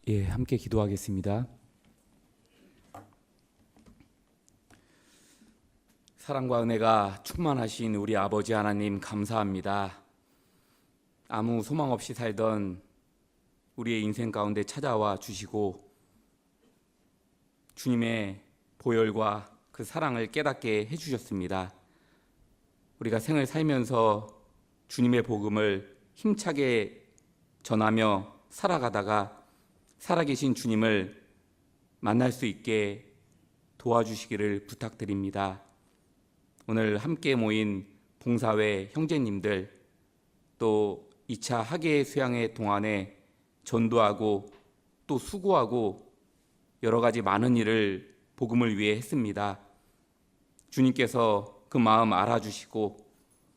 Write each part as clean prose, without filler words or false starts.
함께 기도하겠습니다. 사랑과 은혜가 충만하신 우리 아버지 하나님 감사합니다. 아무 소망 없이 살던 우리의 인생 가운데 찾아와 주시고 주님의 보혈과 그 사랑을 깨닫게 해주셨습니다. 우리가 생을 살면서 주님의 복음을 힘차게 전하며 살아가다가 살아계신 주님을 만날 수 있게 도와주시기를 부탁드립니다. 오늘 함께 모인 봉사회 형제님들, 또 2차 학예 수양회 동안에 전도하고 또 수고하고 여러 가지 많은 일을 복음을 위해 했습니다. 주님께서 그 마음 알아주시고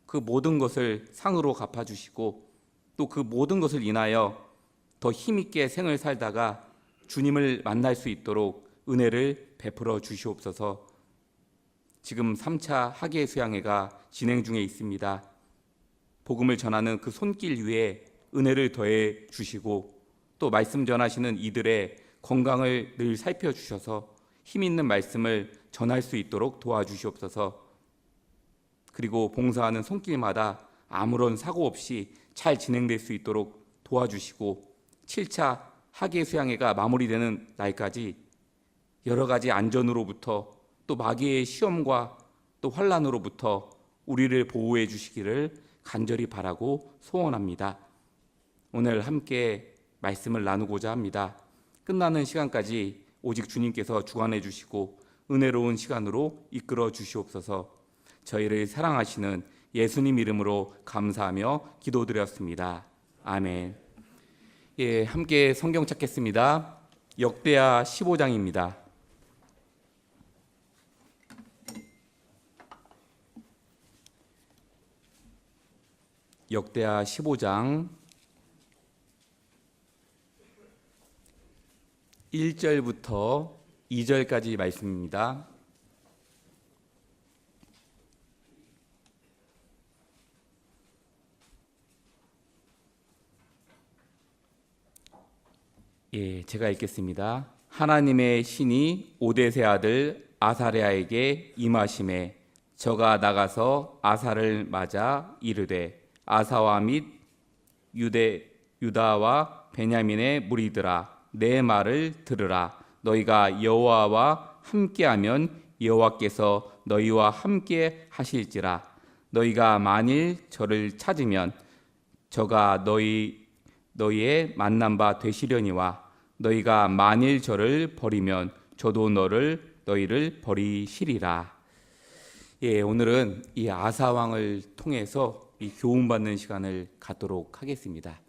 그 모든 것을 상으로 갚아주시고 또 그 모든 것을 인하여 더 힘있게 생을 살다가 주님을 만날 수 있도록 은혜를 베풀어 주시옵소서. 지금 3차 학예 수양회가 진행 중에 있습니다. 복음을 전하는 그 손길 위에 은혜를 더해 주시고 또 말씀 전하시는 이들의 건강을 늘 살펴주셔서 힘 있는 말씀을 전할 수 있도록 도와주시옵소서. 그리고 봉사하는 손길마다 아무런 사고 없이 잘 진행될 수 있도록 도와주시고 7차 학예 수양회가 마무리되는 날까지 여러 가지 안전으로부터 또 마귀의 시험과 또 환난으로부터 우리를 보호해 주시기를 간절히 바라고 소원합니다. 오늘 함께 말씀을 나누고자 합니다. 끝나는 시간까지 오직 주님께서 주관해 주시고 은혜로운 시간으로 이끌어 주시옵소서. 저희를 사랑하시는 예수님 이름으로 감사하며 기도드렸습니다. 아멘. 함께 성경 찾겠습니다. 역대하 15장입니다. 역대하 15장 1절부터 2절까지 말씀입니다. 제가 읽겠습니다. 하나님의 신이 오뎃의 아들 아사랴에게 임하심에 저가 나가서 아사를 맞아 이르되 아사와 및 유다와 베냐민의 무리들아 내 말을 들으라. 너희가 여호와와 함께하면 여호와께서 너희와 함께 하실지라. 너희가 만일 저를 찾으면 저가 너희의 만난 바 되시려니와 너희가 만일 저를 버리면 저도 너희를 버리시리라. 오늘은 이 아사 왕을 통해서 이 교훈받는 시간을 갖도록 하겠습니다.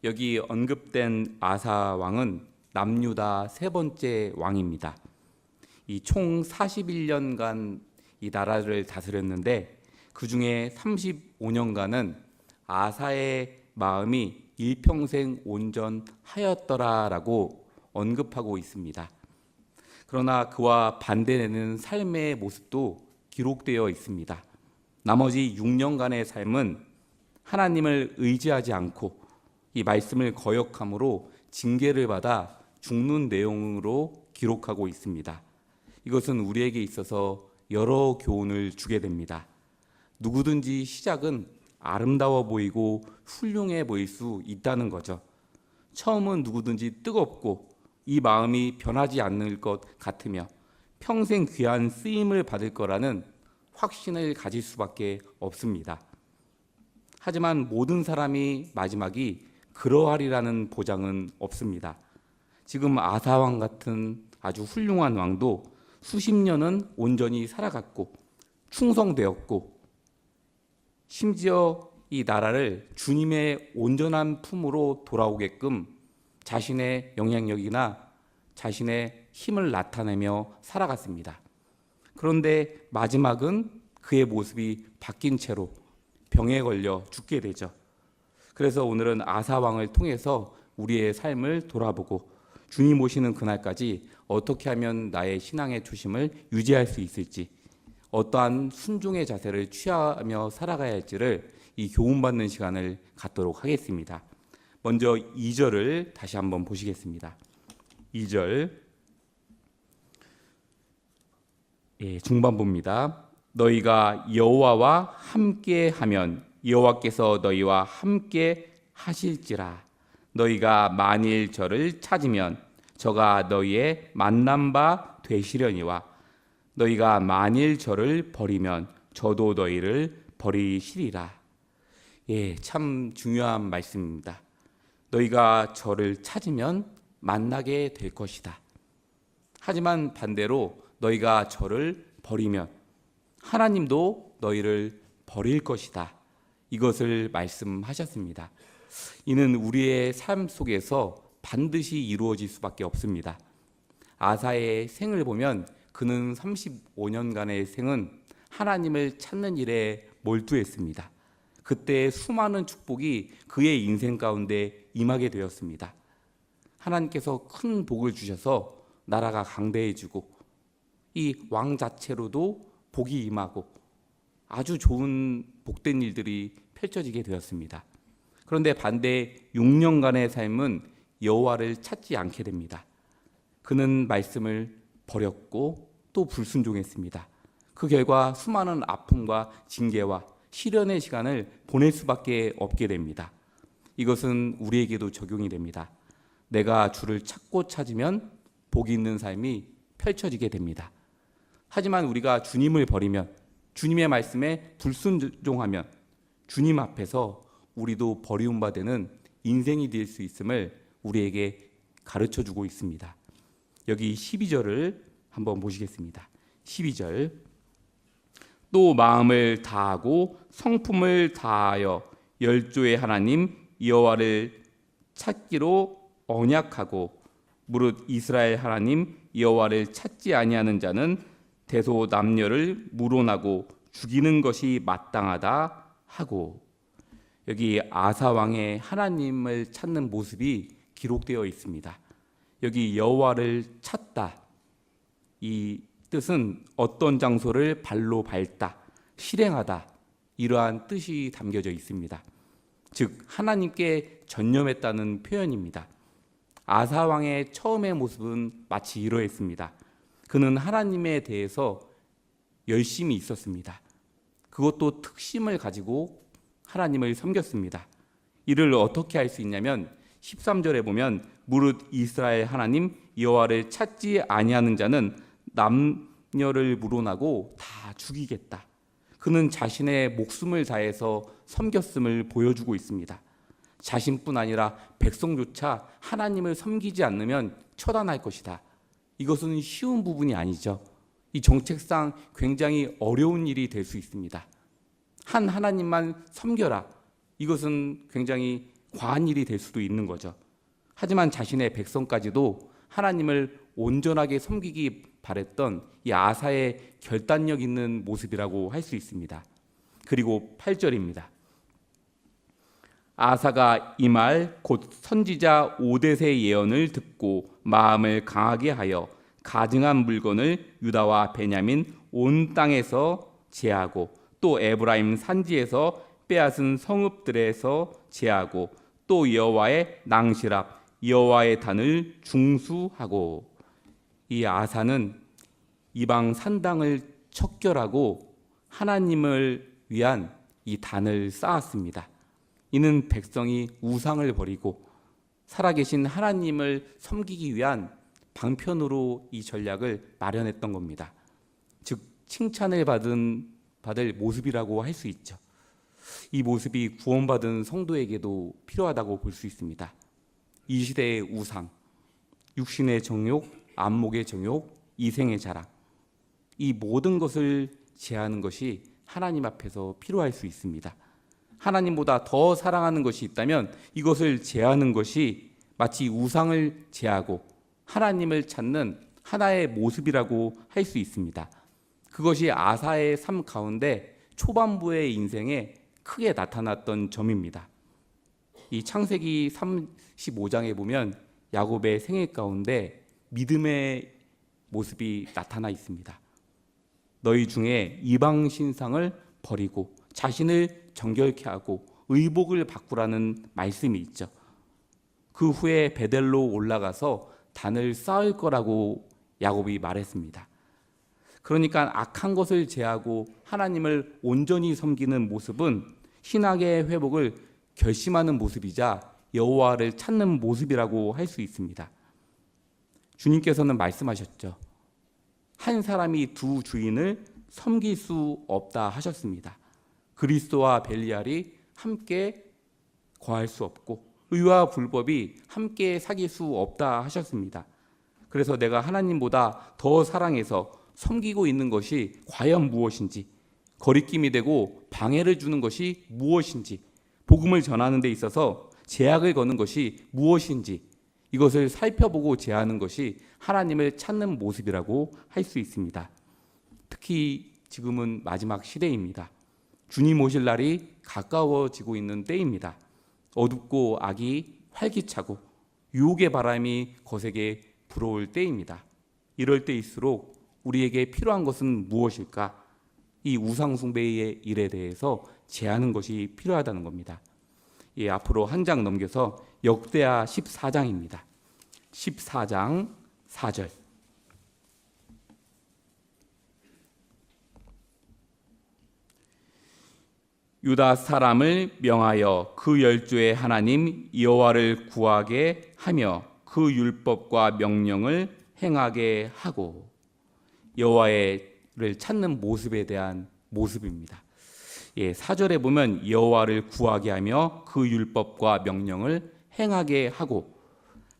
여기 언급된 아사 왕은 남유다 세 번째 왕입니다. 이 총 41년간 이 나라를 다스렸는데 그 중에 35년간은 아사의 마음이 일평생 온전하였더라라고 언급하고 있습니다. 그러나 그와 반대되는 삶의 모습도 기록되어 있습니다. 나머지 6년간의 삶은 하나님을 의지하지 않고 이 말씀을 거역함으로 징계를 받아 죽는 내용으로 기록하고 있습니다. 이것은 우리에게 있어서 여러 교훈을 주게 됩니다. 누구든지 시작은 아름다워 보이고 훌륭해 보일 수 있다는 거죠. 처음은 누구든지 뜨겁고 이 마음이 변하지 않을 것 같으며 평생 귀한 쓰임을 받을 거라는 확신을 가질 수밖에 없습니다. 하지만 모든 사람이 마지막이 그러하리라는 보장은 없습니다. 지금 아사왕 같은 아주 훌륭한 왕도 수십 년은 온전히 살아갔고 충성되었고 심지어 이 나라를 주님의 온전한 품으로 돌아오게끔 자신의 영향력이나 자신의 힘을 나타내며 살아갔습니다. 그런데 마지막은 그의 모습이 바뀐 채로 병에 걸려 죽게 되죠. 그래서 오늘은 아사 왕을 통해서 우리의 삶을 돌아보고 주님 오시는 그날까지 어떻게 하면 나의 신앙의 초심을 유지할 수 있을지, 어떠한 순종의 자세를 취하며 살아가야 할지를 이 교훈받는 시간을 갖도록 하겠습니다. 먼저 2절을 다시 한번 보시겠습니다. 2절 중반부입니다. 너희가 여호와와 함께하면 여호와께서 너희와 함께 하실지라. 너희가 만일 저를 찾으면 저가 너희의 만난 바 되시려니와 너희가 만일 저를 버리면 저도 너희를 버리시리라. 참 중요한 말씀입니다. 너희가 저를 찾으면 만나게 될 것이다. 하지만 반대로 너희가 저를 버리면 하나님도 너희를 버릴 것이다. 이것을 말씀하셨습니다. 이는 우리의 삶 속에서 반드시 이루어질 수밖에 없습니다. 아사의 생을 보면 그는 35년간의 생은 하나님을 찾는 일에 몰두했습니다. 그때 수많은 축복이 그의 인생 가운데 임하게 되었습니다. 하나님께서 큰 복을 주셔서 나라가 강대해지고 이 왕 자체로도 복이 임하고 아주 좋은 복된 일들이 펼쳐지게 되었습니다. 그런데 반대 6년간의 삶은 여호와를 찾지 않게 됩니다. 그는 말씀을 버렸고 또 불순종했습니다. 그 결과 수많은 아픔과 징계와 시련의 시간을 보낼 수밖에 없게 됩니다. 이것은 우리에게도 적용이 됩니다. 내가 주를 찾고 찾으면 복이 있는 삶이 펼쳐지게 됩니다. 하지만 우리가 주님을 버리면, 주님의 말씀에 불순종하면 주님 앞에서 우리도 버리움 바 되는 인생이 될 수 있음을 우리에게 가르쳐주고 있습니다. 여기 12절을 한번 보시겠습니다. 12절 또 마음을 다하고 성품을 다하여 열조의 하나님 여호와를 찾기로 언약하고 무릇 이스라엘 하나님 여호와를 찾지 아니하는 자는 대소남녀를 물어나고 죽이는 것이 마땅하다 하고, 여기 아사 왕의 하나님을 찾는 모습이 기록되어 있습니다. 여기 여호와를 찾다, 이 뜻은 어떤 장소를 발로 밟다, 실행하다, 이러한 뜻이 담겨져 있습니다. 즉 하나님께 전념했다는 표현입니다. 아사 왕의 처음의 모습은 마치 이러했습니다. 그는 하나님에 대해서 열심히 있었습니다. 그것도 특심을 가지고 하나님을 섬겼습니다. 이를 어떻게 할 수 있냐면 13절에 보면 무릇 이스라엘 하나님 여호와를 찾지 아니하는 자는 남녀를 물어나고 다 죽이겠다. 그는 자신의 목숨을 다해서 섬겼음을 보여주고 있습니다. 자신뿐 아니라 백성조차 하나님을 섬기지 않으면 처단할 것이다. 이것은 쉬운 부분이 아니죠. 이 정책상 굉장히 어려운 일이 될 수 있습니다. 한 하나님만 섬겨라. 이것은 굉장히 과한 일이 될 수도 있는 거죠. 하지만 자신의 백성까지도 하나님을 온전하게 섬기기 바랬던 이 아사의 결단력 있는 모습이라고 할 수 있습니다. 그리고 8절입니다. 아사가 이 말 곧 선지자 오뎃의 예언을 듣고 마음을 강하게 하여 가증한 물건을 유다와 베냐민 온 땅에서 제하고 또 에브라임 산지에서 빼앗은 성읍들에서 제하고 또 여호와의 낭시랍 여호와의 단을 중수하고, 이 아사는 이방 산당을 척결하고 하나님을 위한 이 단을 쌓았습니다. 이는 백성이 우상을 버리고 살아계신 하나님을 섬기기 위한 방편으로 이 전략을 마련했던 겁니다. 즉 칭찬을 받을 모습이라고 할 수 있죠. 이 모습이 구원받은 성도에게도 필요하다고 볼 수 있습니다. 이 시대의 우상, 육신의 정욕, 안목의 정욕, 이생의 자랑, 이 모든 것을 제하는 것이 하나님 앞에서 필요할 수 있습니다. 하나님보다 더 사랑하는 것이 있다면 이것을 제하는 것이 마치 우상을 제하고 하나님을 찾는 하나의 모습이라고 할 수 있습니다. 그것이 아사의 삶 가운데 초반부의 인생에 크게 나타났던 점입니다. 이 창세기 35장에 보면 야곱의 생애 가운데 믿음의 모습이 나타나 있습니다. 너희 중에 이방 신상을 버리고 자신을 정결케 하고 의복을 바꾸라는 말씀이 있죠. 그 후에 베델로 올라가서 단을 쌓을 거라고 야곱이 말했습니다. 그러니까 악한 것을 제하고 하나님을 온전히 섬기는 모습은 신앙의 회복을 결심하는 모습이자 여호와를 찾는 모습이라고 할 수 있습니다. 주님께서는 말씀하셨죠. 한 사람이 두 주인을 섬길 수 없다 하셨습니다. 그리스도와 벨리알이 함께 거할 수 없고 의와 불법이 함께 사귈 수 없다 하셨습니다. 그래서 내가 하나님보다 더 사랑해서 섬기고 있는 것이 과연 무엇인지, 거리낌이 되고 방해를 주는 것이 무엇인지, 복음을 전하는 데 있어서 제약을 거는 것이 무엇인지, 이것을 살펴보고 제하는 것이 하나님을 찾는 모습이라고 할 수 있습니다. 특히 지금은 마지막 시대입니다. 주님 오실 날이 가까워지고 있는 때입니다. 어둡고 악이 활기차고 유혹의 바람이 거세게 불어올 때입니다. 이럴 때일수록 우리에게 필요한 것은 무엇일까? 이 우상숭배의 일에 대해서 제하는 것이 필요하다는 겁니다. 앞으로 한 장 넘겨서 역대하 14장입니다. 14장 4절. 유다 사람을 명하여 그 열조의 하나님 여호와를 구하게 하며 그 율법과 명령을 행하게 하고, 여호와를 찾는 모습에 대한 모습입니다. 4절에 보면 여호와를 구하게 하며 그 율법과 명령을 행하게 하고,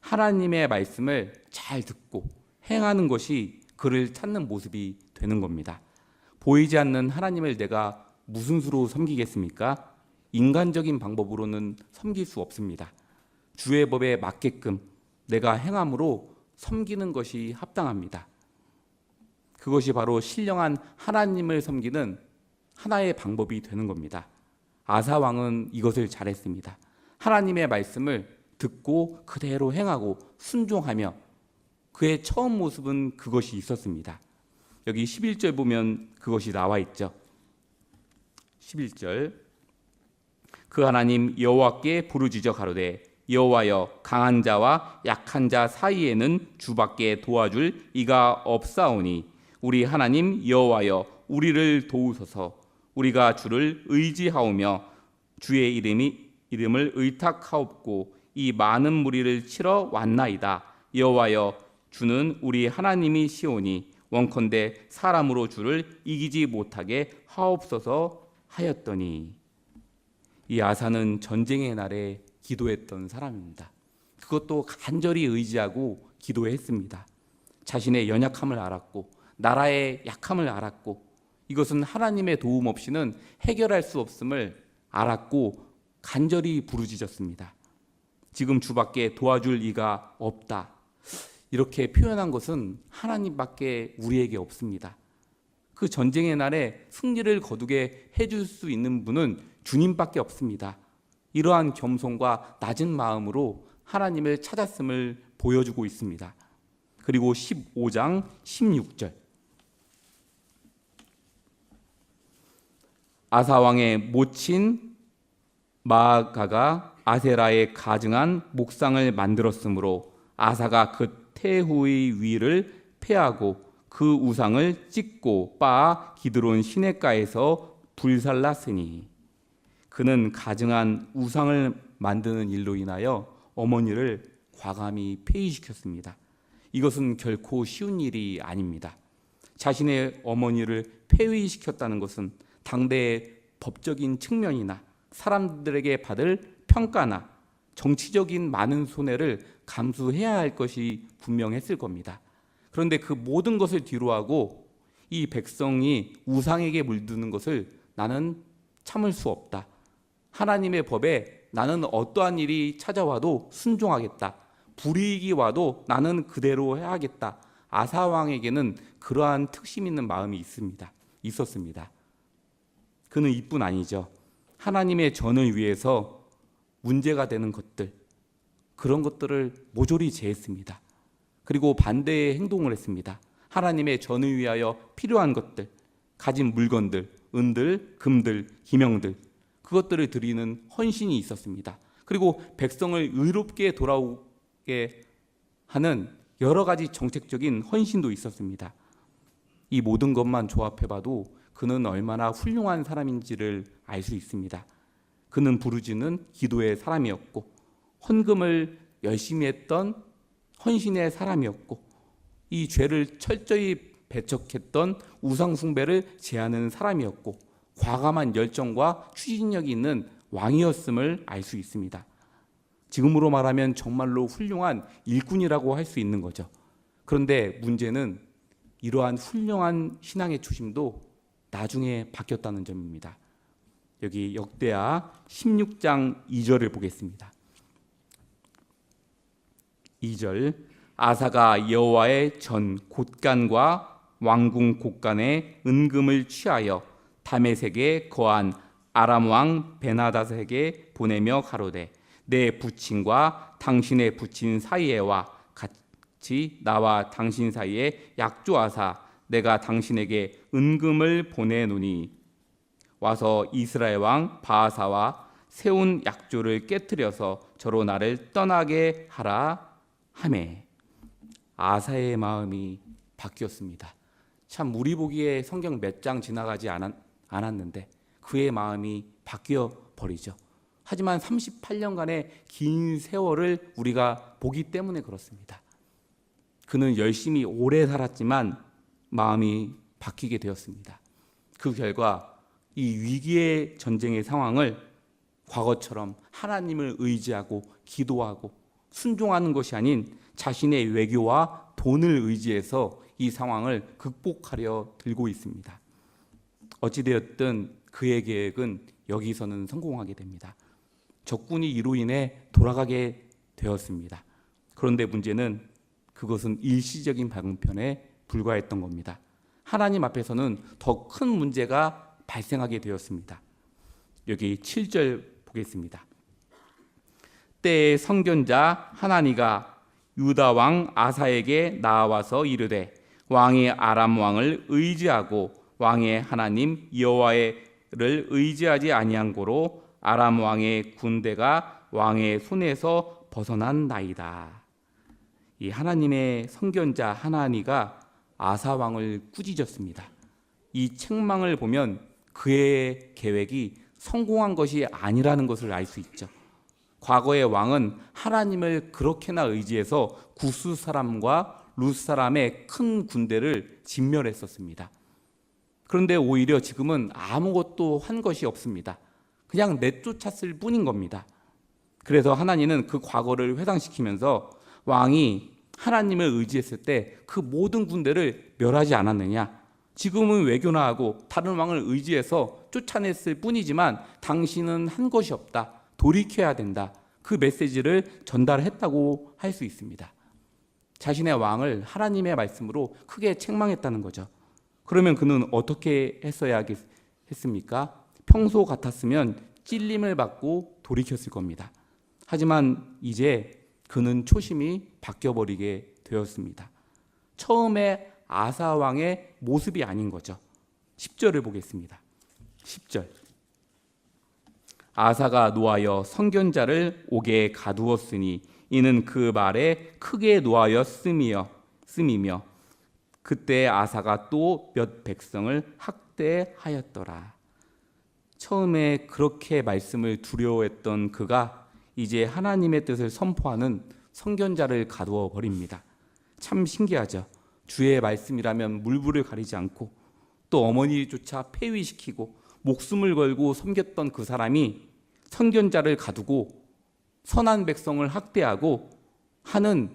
하나님의 말씀을 잘 듣고 행하는 것이 그를 찾는 모습이 되는 겁니다. 보이지 않는 하나님을 내가 무슨 수로 섬기겠습니까? 인간적인 방법으로는 섬길 수 없습니다. 주의 법에 맞게끔 내가 행함으로 섬기는 것이 합당합니다. 그것이 바로 신령한 하나님을 섬기는 하나의 방법이 되는 겁니다. 아사 왕은 이것을 잘했습니다. 하나님의 말씀을 듣고 그대로 행하고 순종하며 그의 처음 모습은 그것이 있었습니다. 여기 11절 보면 그것이 나와 있죠. 11절. 그 하나님 여호와께 부르짖어 가로되 여호와여, 강한 자와 약한 자 사이에는 주밖에 도와줄 이가 없사오니 우리 하나님 여호와여, 우리를 도우소서. 우리가 주를 의지하오며 주의 이름을 의탁하옵고 이 많은 무리를 치러 왔나이다. 여호와여, 주는 우리 하나님이시오니 원컨대 사람으로 주를 이기지 못하게 하옵소서 하였더니. 이 아사는 전쟁의 날에 기도했던 사람입니다. 그것도 간절히 의지하고 기도했습니다. 자신의 연약함을 알았고 나라의 약함을 알았고 이것은 하나님의 도움 없이는 해결할 수 없음을 알았고 간절히 부르짖었습니다. 지금 주밖에 도와줄 이가 없다. 이렇게 표현한 것은 하나님밖에 우리에게 없습니다. 그 전쟁의 날에 승리를 거두게 해줄 수 있는 분은 주님밖에 없습니다. 이러한 겸손과 낮은 마음으로 하나님을 찾았음을 보여주고 있습니다. 그리고 15장 16절. 아사왕의 모친 마아가가 아세라에 가증한 목상을 만들었으므로 아사가 그 태후의 위를 패하고 그 우상을 찢고 빻아 기드론 시냇가에서 불살랐으니, 그는 가증한 우상을 만드는 일로 인하여 어머니를 과감히 폐위시켰습니다. 이것은 결코 쉬운 일이 아닙니다. 자신의 어머니를 폐위시켰다는 것은 당대의 법적인 측면이나 사람들에게 받을 평가나 정치적인 많은 손해를 감수해야 할 것이 분명했을 겁니다. 그런데 그 모든 것을 뒤로하고 이 백성이 우상에게 물드는 것을 나는 참을 수 없다. 하나님의 법에 나는 어떠한 일이 찾아와도 순종하겠다. 불이익이 와도 나는 그대로 해야겠다. 아사 왕에게는 그러한 특심 있는 마음이 있었습니다. 그는 이뿐 아니죠. 하나님의 전을 위해서 문제가 되는 것들, 그런 것들을 모조리 제했습니다. 그리고 반대의 행동을 했습니다. 하나님의 전을 위하여 필요한 것들, 가진 물건들, 은들, 금들, 기명들, 그것들을 드리는 헌신이 있었습니다. 그리고 백성을 의롭게 돌아오게 하는 여러 가지 정책적인 헌신도 있었습니다. 이 모든 것만 조합해봐도 그는 얼마나 훌륭한 사람인지를 알 수 있습니다. 그는 부르짖는 기도의 사람이었고 헌금을 열심히 했던 헌신의 사람이었고 이 죄를 철저히 배척했던 우상 숭배를 제하는 사람이었고 과감한 열정과 추진력이 있는 왕이었음을 알 수 있습니다. 지금으로 말하면 정말로 훌륭한 일꾼이라고 할 수 있는 거죠. 그런데 문제는 이러한 훌륭한 신앙의 초심도 나중에 바뀌었다는 점입니다. 여기 역대하 16장 2절을 보겠습니다. 2절 아사가 여호와의 전 곳간과 왕궁 곳간에 은금을 취하여 다메섹에 거한 아람 왕 베나닷에게 보내며 가로되 내 부친과 당신의 부친 사이에와 같이 나와 당신 사이에 약조하사 내가 당신에게 은금을 보내노니 와서 이스라엘 왕 바하사와 세운 약조를 깨뜨려서 저로 나를 떠나게 하라 하매. 아사의 마음이 바뀌었습니다. 참 우리 보기에 성경 몇 장 지나가지 않았는데 그의 마음이 바뀌어 버리죠. 하지만 38년간의 긴 세월을 우리가 보기 때문에 그렇습니다. 그는 열심히 오래 살았지만 마음이 바뀌게 되었습니다. 그 결과 이 위기의 전쟁의 상황을 과거처럼 하나님을 의지하고 기도하고 순종하는 것이 아닌 자신의 외교와 돈을 의지해서 이 상황을 극복하려 들고 있습니다. 어찌되었든 그의 계획은 여기서는 성공하게 됩니다. 적군이 이로 인해 돌아가게 되었습니다. 그런데 문제는 그것은 일시적인 방편에 불과했던 겁니다. 하나님 앞에서는 더 큰 문제가 발생하게 되었습니다. 여기 7절 보겠습니다. 때에 선견자 하나니가 유다 왕 아사에게 나와서 이르되 왕이 아람 왕을 의지하고 왕의 하나님 여호와를 의지하지 아니한 고로 아람 왕의 군대가 왕의 손에서 벗어난 나이다. 이 하나님의 선견자 하나니가 아사 왕을 꾸짖었습니다. 이 책망을 보면 그의 계획이 성공한 것이 아니라는 것을 알 수 있죠. 과거의 왕은 하나님을 그렇게나 의지해서 구스 사람과 룻 사람의 큰 군대를 진멸했었습니다. 그런데 오히려 지금은 아무것도 한 것이 없습니다. 그냥 내쫓았을 뿐인 겁니다. 그래서 하나님은 그 과거를 회상시키면서 왕이 하나님을 의지했을 때 그 모든 군대를 멸하지 않았느냐? 지금은 외교나 하고 다른 왕을 의지해서 쫓아냈을 뿐이지만 당신은 한 것이 없다. 돌이켜야 된다. 그 메시지를 전달했다고 할 수 있습니다. 자신의 왕을 하나님의 말씀으로 크게 책망했다는 거죠. 그러면 그는 어떻게 했어야 했습니까? 평소 같았으면 찔림을 받고 돌이켰을 겁니다. 하지만 이제 그는 초심이 바뀌어버리게 되었습니다. 처음에 아사 왕의 모습이 아닌 거죠. 10절을 보겠습니다. 10절 아사가 노하여 선견자를 옥에 가두었으니 이는 그 말에 크게 노하여 씀이며 그때 아사가 또 몇 백성을 학대하였더라. 처음에 그렇게 말씀을 두려워했던 그가 이제 하나님의 뜻을 선포하는 선견자를 가두어 버립니다. 참 신기하죠. 주의 말씀이라면 물불을 가리지 않고 또 어머니조차 폐위시키고 목숨을 걸고 섬겼던 그 사람이 선견자를 가두고 선한 백성을 학대하고 하는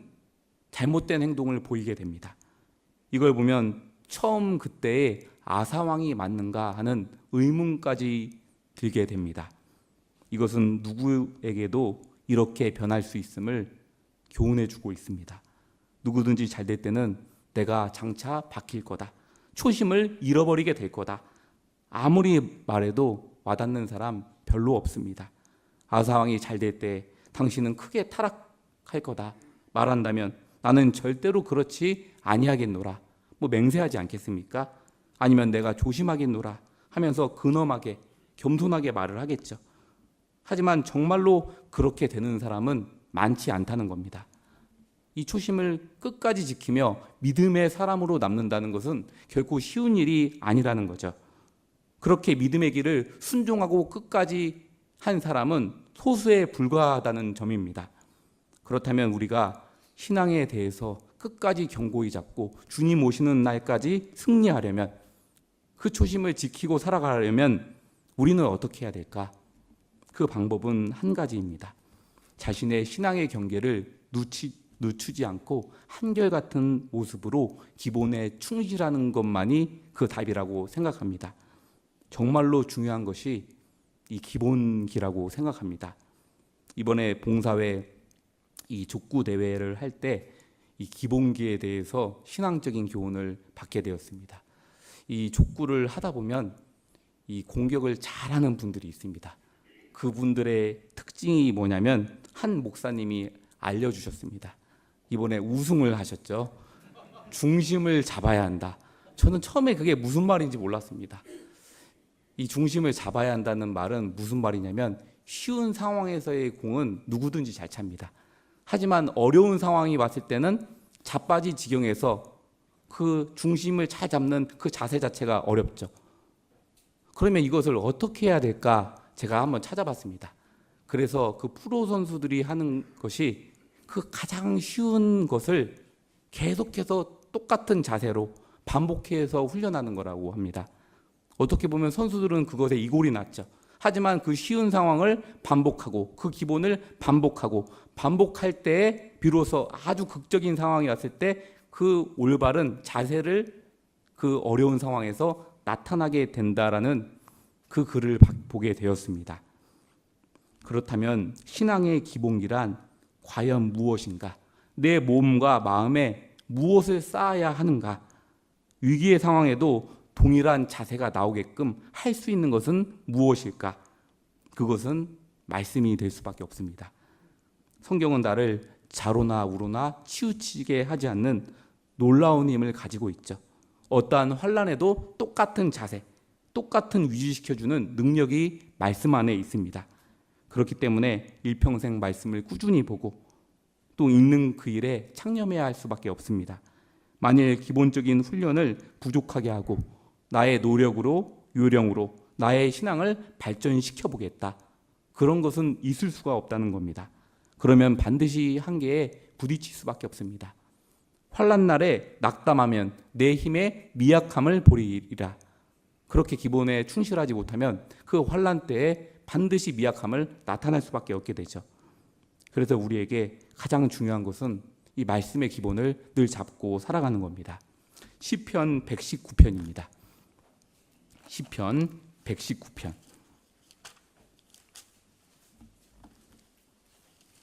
잘못된 행동을 보이게 됩니다. 이걸 보면 처음 그때의 아사왕이 맞는가 하는 의문까지 들게 됩니다. 이것은 누구에게도 이렇게 변할 수 있음을 교훈해 주고 있습니다. 누구든지 잘 될 때는 내가 장차 바뀔 거다. 초심을 잃어버리게 될 거다. 아무리 말해도 와닿는 사람 별로 없습니다. 아사왕이 잘 될 때 당신은 크게 타락할 거다 말한다면 나는 절대로 그렇지 아니하겠노라. 뭐 맹세하지 않겠습니까? 아니면 내가 조심하겠노라 하면서 근엄하게 겸손하게 말을 하겠죠. 하지만 정말로 그렇게 되는 사람은 많지 않다는 겁니다. 이 초심을 끝까지 지키며 믿음의 사람으로 남는다는 것은 결코 쉬운 일이 아니라는 거죠. 그렇게 믿음의 길을 순종하고 끝까지 한 사람은 소수에 불과하다는 점입니다. 그렇다면 우리가 신앙에 대해서 끝까지 견고히 잡고 주님 오시는 날까지 승리하려면, 그 초심을 지키고 살아가려면 우리는 어떻게 해야 될까? 그 방법은 한 가지입니다. 자신의 신앙의 경계를 늦추지 않고 한결같은 모습으로 기본에 충실하는 것만이 그 답이라고 생각합니다. 정말로 중요한 것이 이 기본기라고 생각합니다. 이번에 봉사회 이 족구 대회를 할 때 이 기본기에 대해서 신앙적인 교훈을 받게 되었습니다. 이 족구를 하다 보면 이 공격을 잘하는 분들이 있습니다. 그분들의 특징이 뭐냐면 한 목사님이 알려주셨습니다. 이번에 우승을 하셨죠. 중심을 잡아야 한다. 저는 처음에 그게 무슨 말인지 몰랐습니다. 이 중심을 잡아야 한다는 말은 무슨 말이냐면 쉬운 상황에서의 공은 누구든지 잘 찹니다. 하지만 어려운 상황이 왔을 때는 자빠질 지경에서 그 중심을 잘 잡는 그 자세 자체가 어렵죠. 그러면 이것을 어떻게 해야 될까 제가 한번 찾아봤습니다. 그래서 그 프로 선수들이 하는 것이 그 가장 쉬운 것을 계속해서 똑같은 자세로 반복해서 훈련하는 거라고 합니다. 어떻게 보면 선수들은 그것에 이골이 났죠. 하지만 그 쉬운 상황을 반복하고 그 기본을 반복할 때에 비로소 아주 극적인 상황이 왔을 때 그 올바른 자세를 그 어려운 상황에서 나타나게 된다라는 그 글을 보게 되었습니다. 그렇다면 신앙의 기본기란 과연 무엇인가? 내 몸과 마음에 무엇을 쌓아야 하는가? 위기의 상황에도 동일한 자세가 나오게끔 할 수 있는 것은 무엇일까? 그것은 말씀이 될 수밖에 없습니다. 성경은 나를 자로나 우로나 치우치게 하지 않는 놀라운 힘을 가지고 있죠. 어떠한 환난에도 똑같은 자세, 똑같은 위지시켜주는 능력이 말씀 안에 있습니다. 그렇기 때문에 일평생 말씀을 꾸준히 보고 또 읽는 그 일에 창념해야 할 수밖에 없습니다. 만일 기본적인 훈련을 부족하게 하고 나의 노력으로, 요령으로 나의 신앙을 발전시켜 보겠다. 그런 것은 있을 수가 없다는 겁니다. 그러면 반드시 한계에 부딪힐 수밖에 없습니다. 환난 날에 낙담하면 내 힘의 미약함을 보리리라. 그렇게 기본에 충실하지 못하면 그 환난 때에 반드시 미약함을 나타낼 수밖에 없게 되죠. 그래서 우리에게 가장 중요한 것은 이 말씀의 기본을 늘 잡고 살아가는 겁니다. 시편 119편입니다. 시편 119편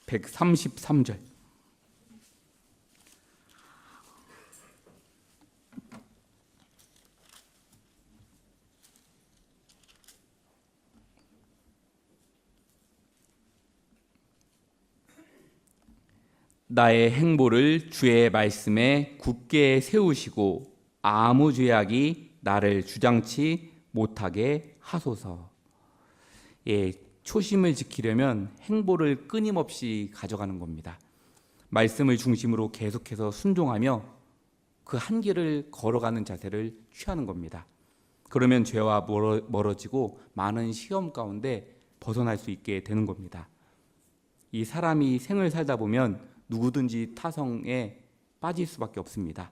133절. 나의 행보를 주의 말씀에 굳게 세우시고 아무 죄악이 나를 주장치 못하게 하소서. 예, 초심을 지키려면 행보를 끊임없이 가져가는 겁니다. 말씀을 중심으로 계속해서 순종하며 그 한계를 걸어가는 자세를 취하는 겁니다. 그러면 죄와 멀어지고 많은 시험 가운데 벗어날 수 있게 되는 겁니다. 이 사람이 생을 살다 보면 누구든지 타성에 빠질 수밖에 없습니다.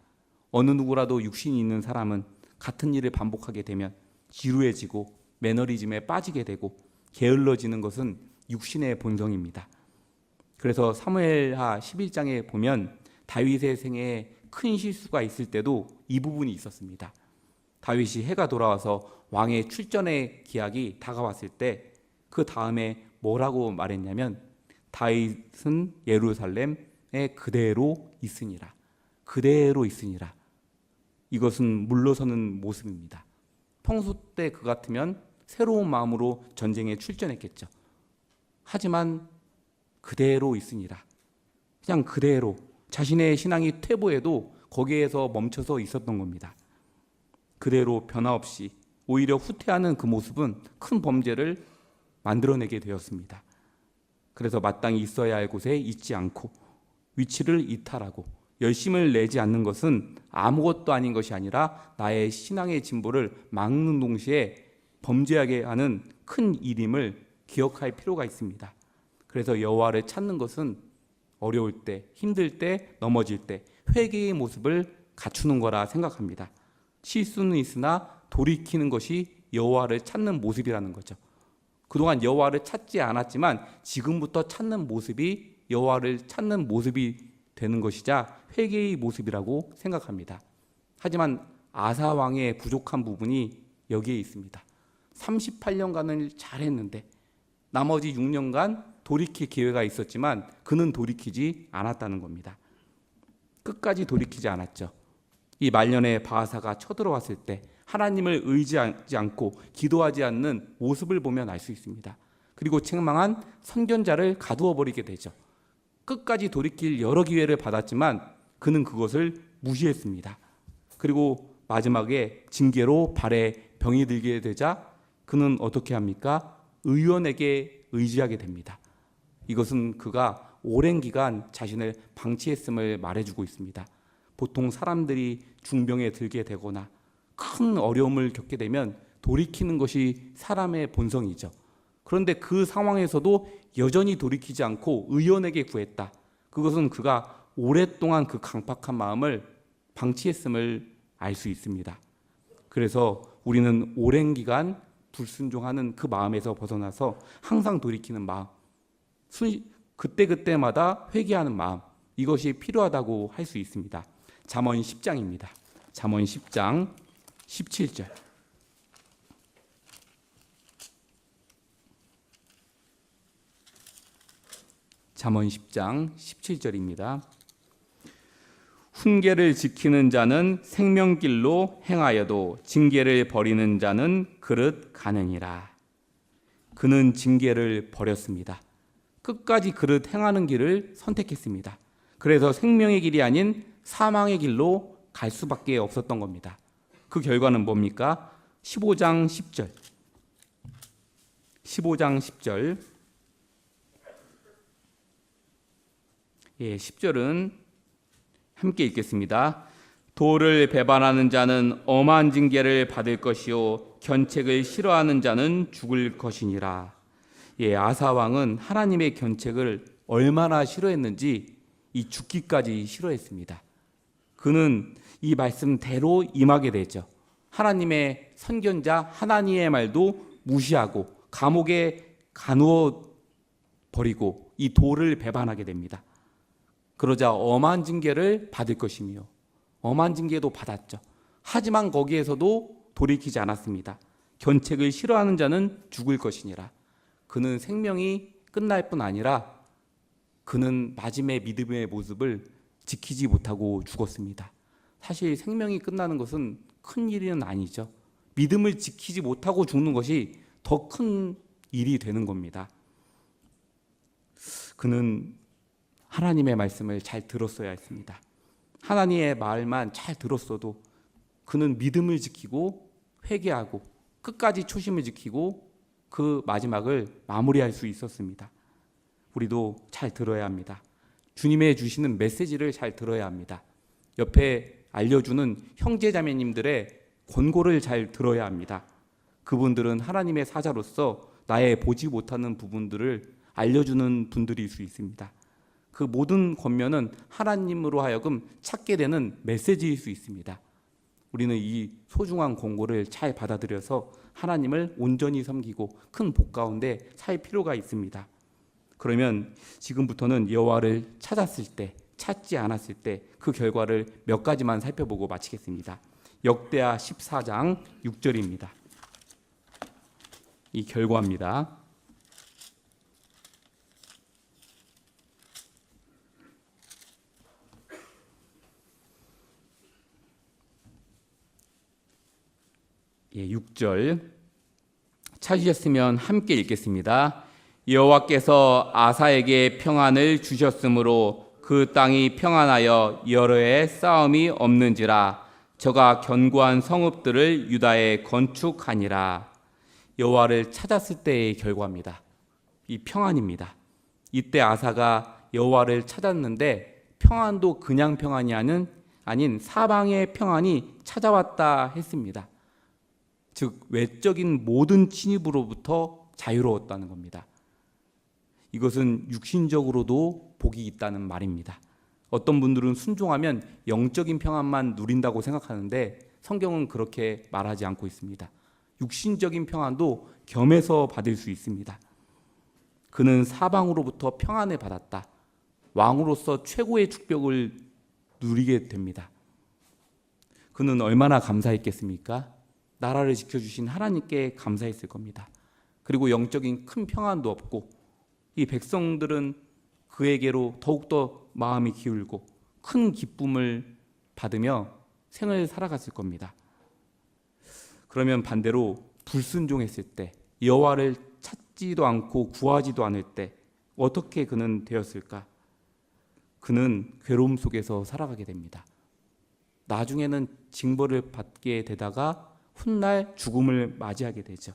어느 누구라도 육신이 있는 사람은 같은 일을 반복하게 되면 지루해지고 매너리즘에 빠지게 되고 게을러지는 것은 육신의 본성입니다. 그래서 사무엘하 11장에 보면 다윗의 생애에 큰 실수가 있을 때도 이 부분이 있었습니다. 다윗이 해가 돌아와서 왕의 출전의 기약이 다가왔을 때 그 다음에 뭐라고 말했냐면 다윗은 예루살렘에 그대로 있으니라. 그대로 있으니라. 이것은 물러서는 모습입니다. 평소 때 그 같으면 새로운 마음으로 전쟁에 출전했겠죠. 하지만 그대로 있으니라. 그냥 그대로 자신의 신앙이 퇴보해도 거기에서 멈춰서 있었던 겁니다. 그대로 변화 없이 오히려 후퇴하는 그 모습은 큰 범죄를 만들어내게 되었습니다. 그래서 마땅히 있어야 할 곳에 있지 않고 위치를 이탈하고 열심을 내지 않는 것은 아무것도 아닌 것이 아니라 나의 신앙의 진보를 막는 동시에 범죄하게 하는 큰 일임을 기억할 필요가 있습니다. 그래서 여호와를 찾는 것은 어려울 때, 힘들 때, 넘어질 때 회개의 모습을 갖추는 거라 생각합니다. 실수는 있으나 돌이키는 것이 여호와를 찾는 모습이라는 거죠. 그동안 여호와를 찾지 않았지만 지금부터 찾는 모습이 여호와를 찾는 모습이 되는 것이자 회개의 모습이라고 생각합니다. 하지만 아사 왕의 부족한 부분이 여기에 있습니다. 38년간을 잘했는데 나머지 6년간 돌이킬 기회가 있었지만 그는 돌이키지 않았다는 겁니다. 끝까지 돌이키지 않았죠. 이 말년에 바하사가 쳐들어왔을 때 하나님을 의지하지 않고 기도하지 않는 모습을 보면 알 수 있습니다. 그리고 책망한 선견자를 가두어 버리게 되죠. 끝까지 돌이킬 여러 기회를 받았지만 그는 그것을 무시했습니다. 그리고 마지막에 징계로 발에 병이 들게 되자 그는 어떻게 합니까? 의원에게 의지하게 됩니다. 이것은 그가 오랜 기간 자신을 방치했음을 말해주고 있습니다. 보통 사람들이 중병에 들게 되거나 큰 어려움을 겪게 되면 돌이키는 것이 사람의 본성이죠. 그런데 그 상황에서도 여전히 돌이키지 않고 의원에게 구했다. 그것은 그가 오랫동안 그 강팍한 마음을 방치했음을 알 수 있습니다. 그래서 우리는 오랜 기간 불순종하는 그 마음에서 벗어나서 항상 돌이키는 마음, 그때그때마다 회개하는 마음, 이것이 필요하다고 할 수 있습니다. 잠언 10장입니다. 잠언 10장 17절. 잠언 10장 17절입니다. 훈계를 지키는 자는 생명길로 행하여도 징계를 버리는 자는 그릇 가느니라. 그는 징계를 버렸습니다. 끝까지 그릇 행하는 길을 선택했습니다. 그래서 생명의 길이 아닌 사망의 길로 갈 수밖에 없었던 겁니다. 그 결과는 뭡니까? 15장 10절. 15장 10절. 10절은 함께 읽겠습니다. 도를 배반하는 자는 엄한 징계를 받을 것이요 견책을 싫어하는 자는 죽을 것이니라. 아사 왕은 하나님의 견책을 얼마나 싫어했는지 이 죽기까지 싫어했습니다. 그는 이 말씀대로 임하게 되죠. 하나님의 선견자 하나니의 말도 무시하고 감옥에 가누어 버리고 이 도를 배반하게 됩니다. 그러자 엄한 징계를 받을 것이며 엄한 징계도 받았죠. 하지만 거기에서도 돌이키지 않았습니다. 견책을 싫어하는 자는 죽을 것이니라. 그는 생명이 끝날 뿐 아니라 그는 마지막에 믿음의 모습을 지키지 못하고 죽었습니다. 사실 생명이 끝나는 것은 큰 일은 아니죠. 믿음을 지키지 못하고 죽는 것이 더 큰 일이 되는 겁니다. 그는 하나님의 말씀을 잘 들었어야 했습니다. 하나님의 말만 잘 들었어도 그는 믿음을 지키고 회개하고 끝까지 초심을 지키고 그 마지막을 마무리할 수 있었습니다. 우리도 잘 들어야 합니다. 주님의 주시는 메시지를 잘 들어야 합니다. 옆에 알려주는 형제자매님들의 권고를 잘 들어야 합니다. 그분들은 하나님의 사자로서 나의 보지 못하는 부분들을 알려주는 분들일 수 있습니다. 그 모든 권면은 하나님으로 하여금 찾게 되는 메시지일 수 있습니다. 우리는 이 소중한 권고를 잘 받아들여서 하나님을 온전히 섬기고 큰 복 가운데 살 필요가 있습니다. 그러면 지금부터는 여호와를 찾았을 때, 찾지 않았을 때 그 결과를 몇 가지만 살펴보고 마치겠습니다. 역대하 14장 6절입니다. 이 결과입니다. 예, 6절 찾으셨으면 함께 읽겠습니다. 여호와께서 아사에게 평안을 주셨으므로 그 땅이 평안하여 여러 해 싸움이 없는지라. 저가 견고한 성읍들을 유다에 건축하니라. 여호와를 찾았을 때의 결과입니다. 이 평안입니다. 이때 아사가 여호와를 찾았는데 평안도 그냥 평안이 아닌 사방의 평안이 찾아왔다 했습니다. 즉 외적인 모든 침입으로부터 자유로웠다는 겁니다. 이것은 육신적으로도 복이 있다는 말입니다. 어떤 분들은 순종하면 영적인 평안만 누린다고 생각하는데 성경은 그렇게 말하지 않고 있습니다. 육신적인 평안도 겸해서 받을 수 있습니다. 그는 사방으로부터 평안을 받았다. 왕으로서 최고의 축복을 누리게 됩니다. 그는 얼마나 감사했겠습니까? 나라를 지켜주신 하나님께 감사했을 겁니다. 그리고 영적인 큰 평안도 없고 이 백성들은 그에게로 더욱더 마음이 기울고 큰 기쁨을 받으며 생을 살아갔을 겁니다. 그러면 반대로 불순종했을 때, 여호와를 찾지도 않고 구하지도 않을 때 어떻게 그는 되었을까? 그는 괴로움 속에서 살아가게 됩니다. 나중에는 징벌을 받게 되다가 훗날 죽음을 맞이하게 되죠.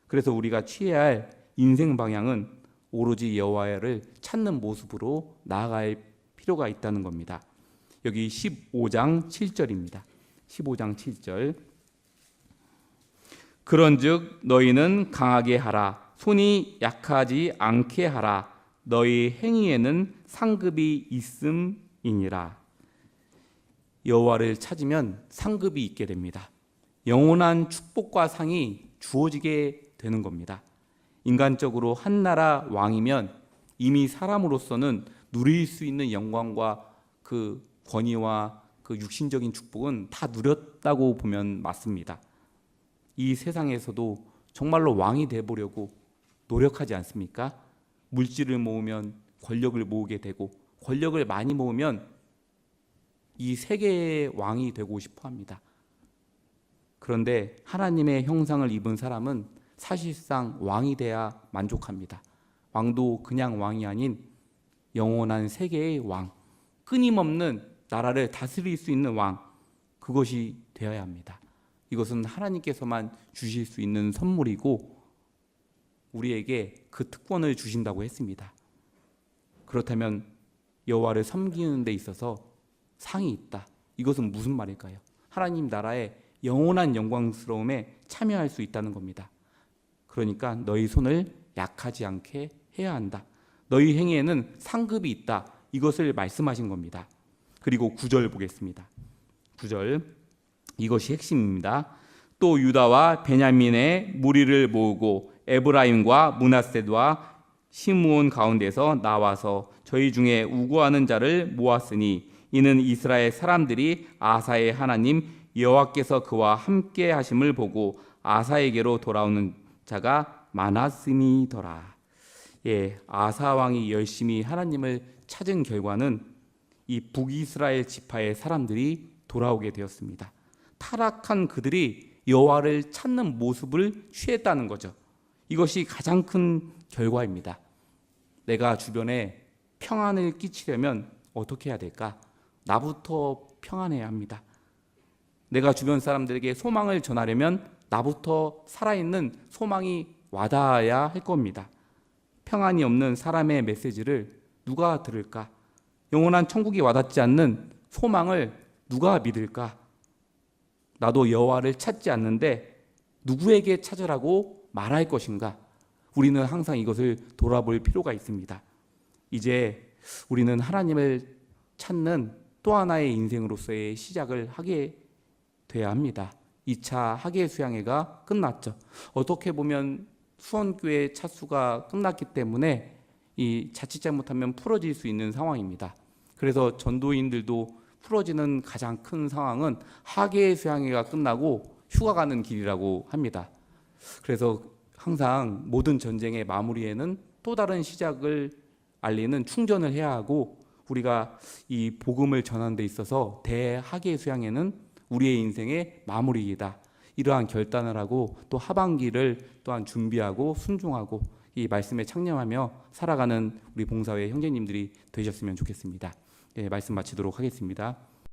그래서 우리가 취해야 할 인생 방향은 오로지 여호와를 찾는 모습으로 나아갈 필요가 있다는 겁니다. 여기 15장 7절입니다. 15장 7절. 그런즉 너희는 강하게 하라. 손이 약하지 않게 하라. 너희 행위에는 상급이 있음이니라. 여호와를 찾으면 상급이 있게 됩니다. 영원한 축복과 상이 주어지게 되는 겁니다. 인간적으로 한 나라 왕이면 이미 사람으로서는 누릴 수 있는 영광과 그 권위와 그 육신적인 축복은 다 누렸다고 보면 맞습니다. 이 세상에서도 정말로 왕이 되어보려고 노력하지 않습니까? 물질을 모으면 권력을 모으게 되고 권력을 많이 모으면 이 세계의 왕이 되고 싶어 합니다. 그런데 하나님의 형상을 입은 사람은 사실상 왕이 돼야 만족합니다. 왕도 그냥 왕이 아닌 영원한 세계의 왕, 끊임없는 나라를 다스릴 수 있는 왕, 그것이 되어야 합니다. 이것은 하나님께서만 주실 수 있는 선물이고 우리에게 그 특권을 주신다고 했습니다. 그렇다면 여호와를 섬기는 데 있어서 상이 있다. 이것은 무슨 말일까요? 하나님 나라의 영원한 영광스러움에 참여할 수 있다는 겁니다. 그러니까 너희 손을 약하지 않게 해야 한다. 너희 행위에는 상급이 있다. 이것을 말씀하신 겁니다. 그리고 9절 보겠습니다. 9절, 이것이 핵심입니다. 또 유다와 베냐민의 무리를 모으고 에브라임과 므낫세와 시므온 가운데서 나와서 저희 중에 우고하는 자를 모았으니 이는 이스라엘 사람들이 아사의 하나님 여호와께서 그와 함께 하심을 보고 아사에게로 돌아오는 자가 많았음이더라. 아사 왕이 열심히 하나님을 찾은 결과는 이 북이스라엘 지파의 사람들이 돌아오게 되었습니다. 타락한 그들이 여호와를 찾는 모습을 취했다는 거죠. 이것이 가장 큰 결과입니다. 내가 주변에 평안을 끼치려면 어떻게 해야 될까? 나부터 평안해야 합니다. 내가 주변 사람들에게 소망을 전하려면 나부터 살아있는 소망이 와닿아야 할 겁니다. 평안이 없는 사람의 메시지를 누가 들을까? 영원한 천국이 와닿지 않는 소망을 누가 믿을까? 나도 여호와를 찾지 않는데 누구에게 찾으라고 말할 것인가? 우리는 항상 이것을 돌아볼 필요가 있습니다. 이제 우리는 하나님을 찾는 또 하나의 인생으로서의 시작을 하게 돼야 합니다. 2차 학예 수양회가 끝났죠. 어떻게 보면 수원교회 차수가 끝났기 때문에 이 자칫 잘못하면 풀어질 수 있는 상황입니다. 그래서 전도인들도 풀어지는 가장 큰 상황은 학예 수양회가 끝나고 휴가 가는 길이라고 합니다. 그래서 항상 모든 전쟁의 마무리에는 또 다른 시작을 알리는 충전을 해야 하고 우리가 이 복음을 전하는 데 있어서 대학예 수양회는 우리의 인생의 마무리이다. 이러한 결단을 하고 또 하반기를 또한 준비하고 순종하고 이 말씀에 창념하며 살아가는 우리 봉사회 형제님들이 되셨으면 좋겠습니다. 말씀 마치도록 하겠습니다.